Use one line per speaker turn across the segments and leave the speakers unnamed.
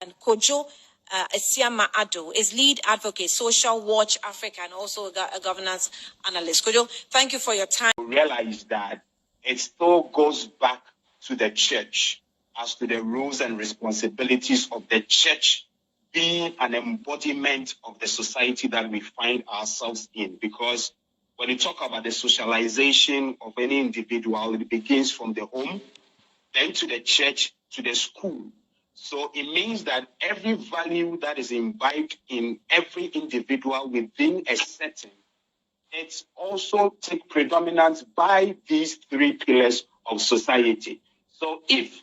And Kojo Asiamah Addo is lead advocate, Social Watch Africa, and also a governance analyst. Kojo, thank you for your time.
Realize that it still goes back to the church as to the rules and responsibilities of the church being an embodiment of the society that we find ourselves in. Because when you talk about the socialization of any individual, it begins from the home, then to the church, to the school. So it means that every value that is imbibed in every individual within a setting, it's also take predominance by these three pillars of society. So if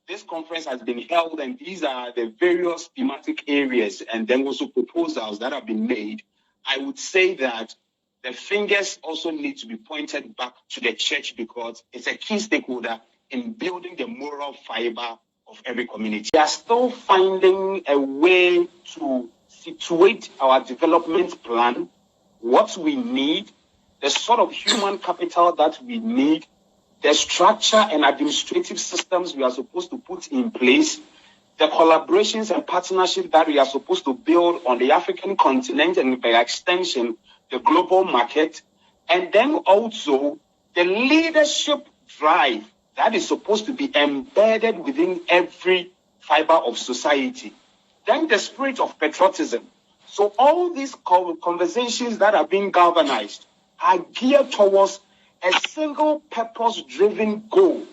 this conference has been held and these are the various thematic areas and then also proposals that have been made, I would say that the fingers also need to be pointed back to the church because it's a key stakeholder in building the moral fiber of every community. We are still finding a way to situate our development plan, what we need, the sort of human capital that we need, the structure and administrative systems we are supposed to put in place, the collaborations and partnerships that we are supposed to build on the African continent and by extension, the global market, and then also the leadership drive that is supposed to be embedded within every fiber of society. Then the spirit of patriotism. So all these conversations that are being galvanized are geared towards a single purpose-driven goal,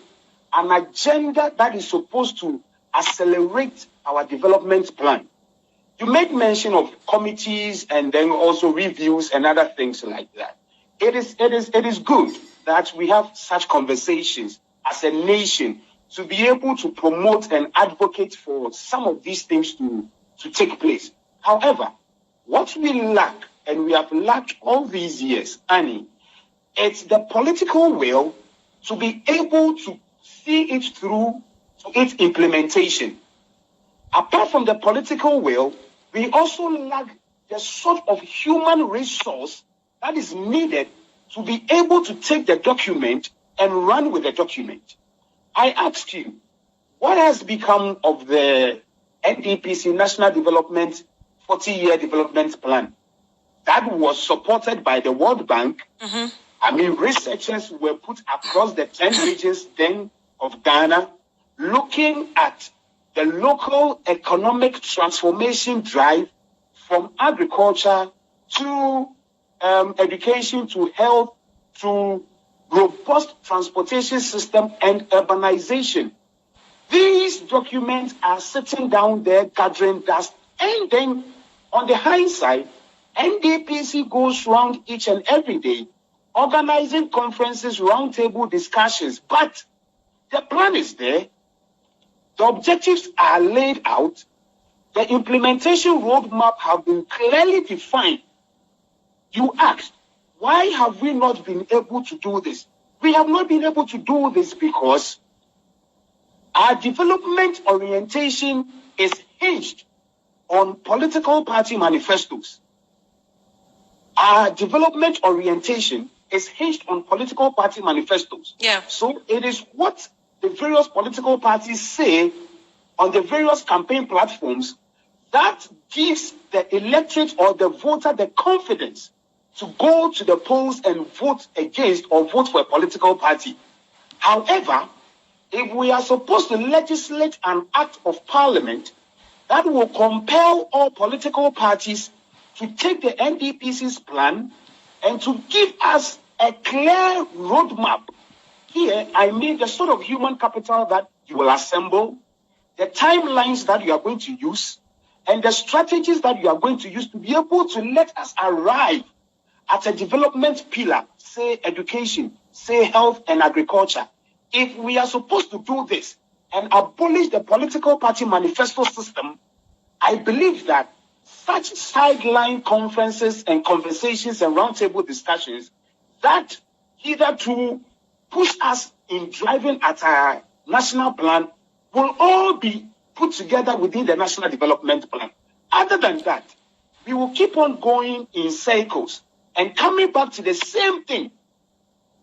an agenda that is supposed to accelerate our development plan. You made mention of committees and then also reviews and other things like that. It is good that we have such conversations as a nation to be able to promote and advocate for some of these things to take place. However, what we lack, and we have lacked all these years, Annie, it's the political will to be able to see it through to its implementation. Apart from the political will, we also lack the sort of human resource that is needed to be able to take the document and run with the document. I ask you, what has become of the NDPC National Development 40-year development plan that was supported by the World Bank?
Mm-hmm.
I mean, researchers were put across the 10 regions then of Ghana, looking at the local economic transformation drive from agriculture to education to health to robust transportation system and urbanization. These documents are sitting down there gathering dust, and then on the hindsight, NDPC goes round each and every day organizing conferences, roundtable discussions, but the plan is there, the objectives are laid out, the implementation roadmap have been clearly defined. You asked, why have we not been able to do this? We have not been able to do this because our development orientation is hinged on political party manifestos. Our development orientation is hinged on political party manifestos.
Yeah.
So it is what the various political parties say on the various campaign platforms that gives the electorate or the voter the confidence to go to the polls and vote against or vote for a political party. However, if we are supposed to legislate an act of parliament that will compel all political parties to take the NDPC's plan and to give us a clear roadmap. Here, I mean the sort of human capital that you will assemble, the timelines that you are going to use, and the strategies that you are going to use to be able to let us arrive at a development pillar, say education, say health and agriculture. If we are supposed to do this and abolish the political party manifesto system, I believe that such sideline conferences and conversations and roundtable discussions that either to push us in driving at our national plan will all be put together within the national development plan. Other than that, we will keep on going in circles and coming back to the same thing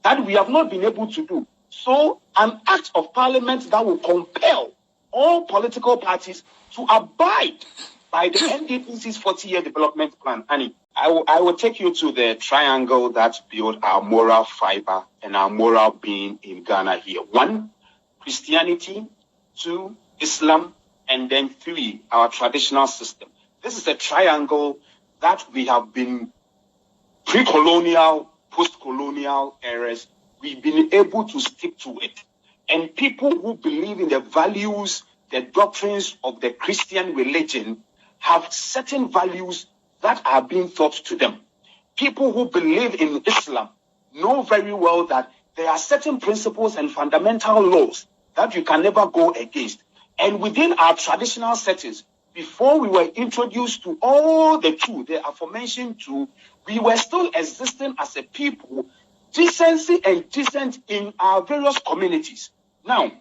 that we have not been able to do. So an act of parliament that will compel all political parties to abide by the NDPC's 40-year development plan. Annie, I will take you to the triangle that built our moral fiber and our moral being in Ghana here. 1, Christianity. 2, Islam. And then 3, our traditional system. This is a triangle that we have been pre-colonial, post-colonial eras. We've been able to stick to it. And people who believe in the values, the doctrines of the Christian religion have certain values that are being taught to them. People who believe in Islam know very well that there are certain principles and fundamental laws that you can never go against. And within our traditional settings, before we were introduced to all the aforementioned two, we were still existing as a people, decency and decent in our various communities. Now,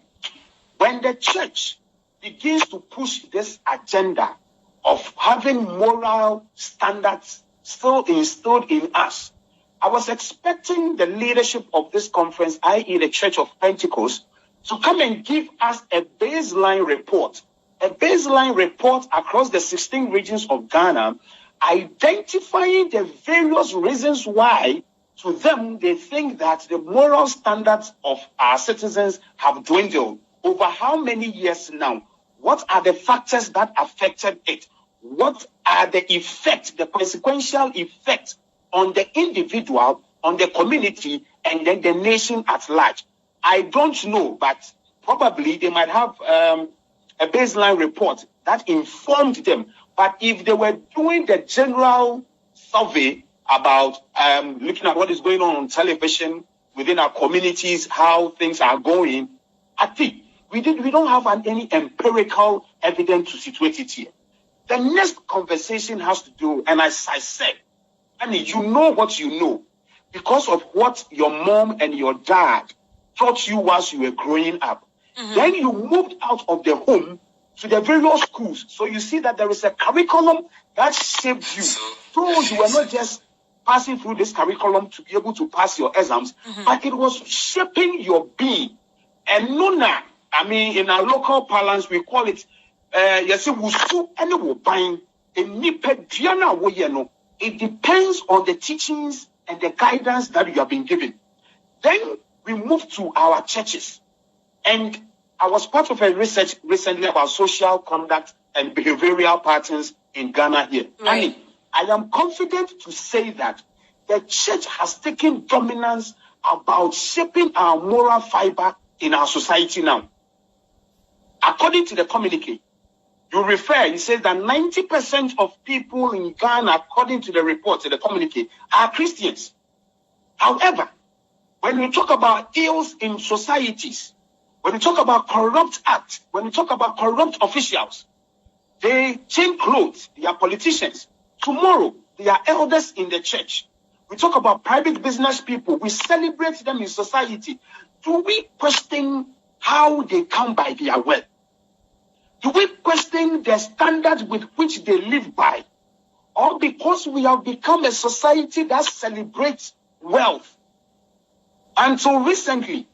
when the church begins to push this agenda of having moral standards still instilled in us, I was expecting the leadership of this conference, i.e. the Church of Pentecost, to come and give us a baseline report across the 16 regions of Ghana, identifying the various reasons why, to them, they think that the moral standards of our citizens have dwindled. Over how many years now? What are the factors that affected it? What are the effects, the consequential effects on the individual, on the community, and then the nation at large? I don't know, but probably they might have a baseline report that informed them. But if they were doing the general survey about looking at what is going on television within our communities, how things are going, I think we don't have any empirical evidence to situate it here. The next conversation has to do, and as I said, Annie, you know what you know because of what your mom and your dad taught you whilst you were growing up. Mm-hmm. Then you moved out of the home to the various schools. So you see that there is a curriculum that shaped you. So you were not just passing through this curriculum to be able to pass your exams, but it was shaping your being. And Nuna, I mean, in our local parlance, we call it, it depends on the teachings and the guidance that you have been given. Then we moved to our churches. And I was part of a research recently about social conduct and behavioral patterns in Ghana here. Right. I am confident to say that the church has taken dominance about shaping our moral fiber in our society now. According to the communique, it says that 90% of people in Ghana, according to the report, to the communique, are Christians. However, when we talk about ills in societies, when we talk about corrupt acts, when we talk about corrupt officials, they change clothes, they are politicians. Tomorrow, they are elders in the church. We talk about private business people, we celebrate them in society. Do we question how they come by their wealth? Do we question the standards with which they live by? Or because we have become a society that celebrates wealth? Until recently,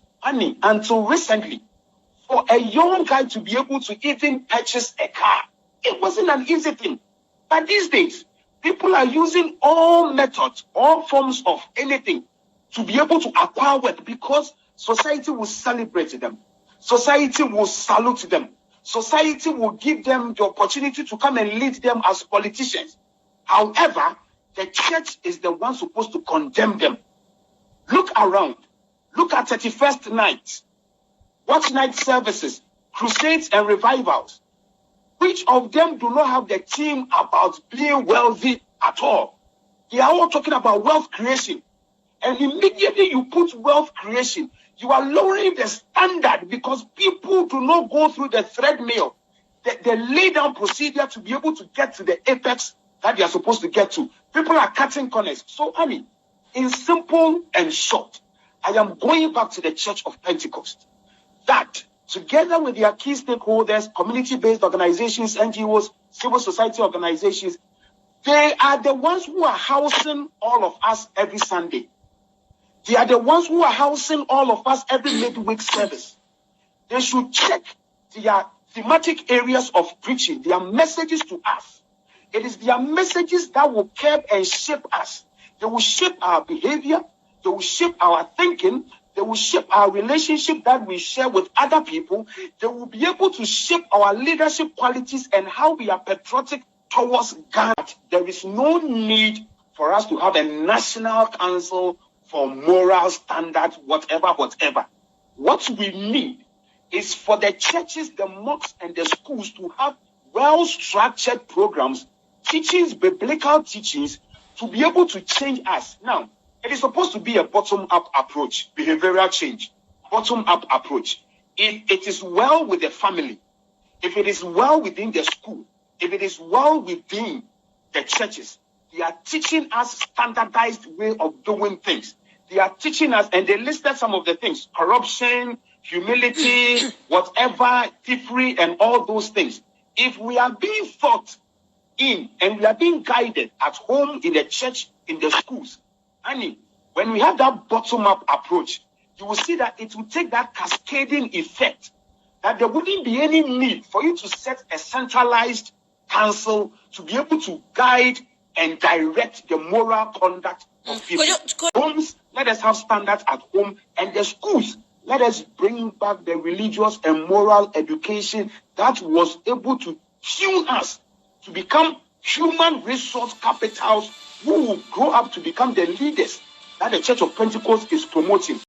for a young guy to be able to even purchase a car, it wasn't an easy thing. But these days, people are using all methods, all forms of anything to be able to acquire wealth because society will celebrate them. Society will salute them. Society will give them the opportunity to come and lead them as politicians. However, the church is the one supposed to condemn them. Look around. Look at 31st night. Watch night services, crusades and revivals. Which of them do not have the theme about being wealthy at all? They are all talking about wealth creation. And immediately you put wealth creation, you are lowering the standard because people do not go through the treadmill, the lay down procedure to be able to get to the apex that they are supposed to get to. People are cutting corners. So, Annie, in simple and short, I am going back to the Church of Pentecost. That, together with their key stakeholders, community-based organizations, NGOs, civil society organizations, they are the ones who are housing all of us every Sunday. They are the ones who are housing all of us every midweek service. They should check their thematic areas of preaching. They are messages to us. It is their messages that will curb and shape us. They will shape our behavior. They will shape our thinking. They will shape our relationship that we share with other people. They will be able to shape our leadership qualities and how we are patriotic towards God. There is no need for us to have a national council for moral standards, whatever. What we need is for the churches, the mosques, and the schools to have well-structured programs, teachings, biblical teachings, to be able to change us. Now, it is supposed to be a bottom-up approach, behavioral change, bottom-up approach. If it is well with the family, if it is well within the school, if it is well within the churches, they are teaching us standardized way of doing things. They are teaching us, and they listed some of the things: corruption, humility, whatever, thievery, and all those things. If we are being taught in and we are being guided at home, in the church, in the schools, and when we have that bottom-up approach, you will see that it will take that cascading effect, that there wouldn't be any need for you to set a centralized council to be able to guide and direct the moral conduct of people. Homes, let us have standards at home, and the schools, let us bring back the religious and moral education that was able to tune us to become human resource capitals who will grow up to become the leaders that the Church of Pentecost is promoting.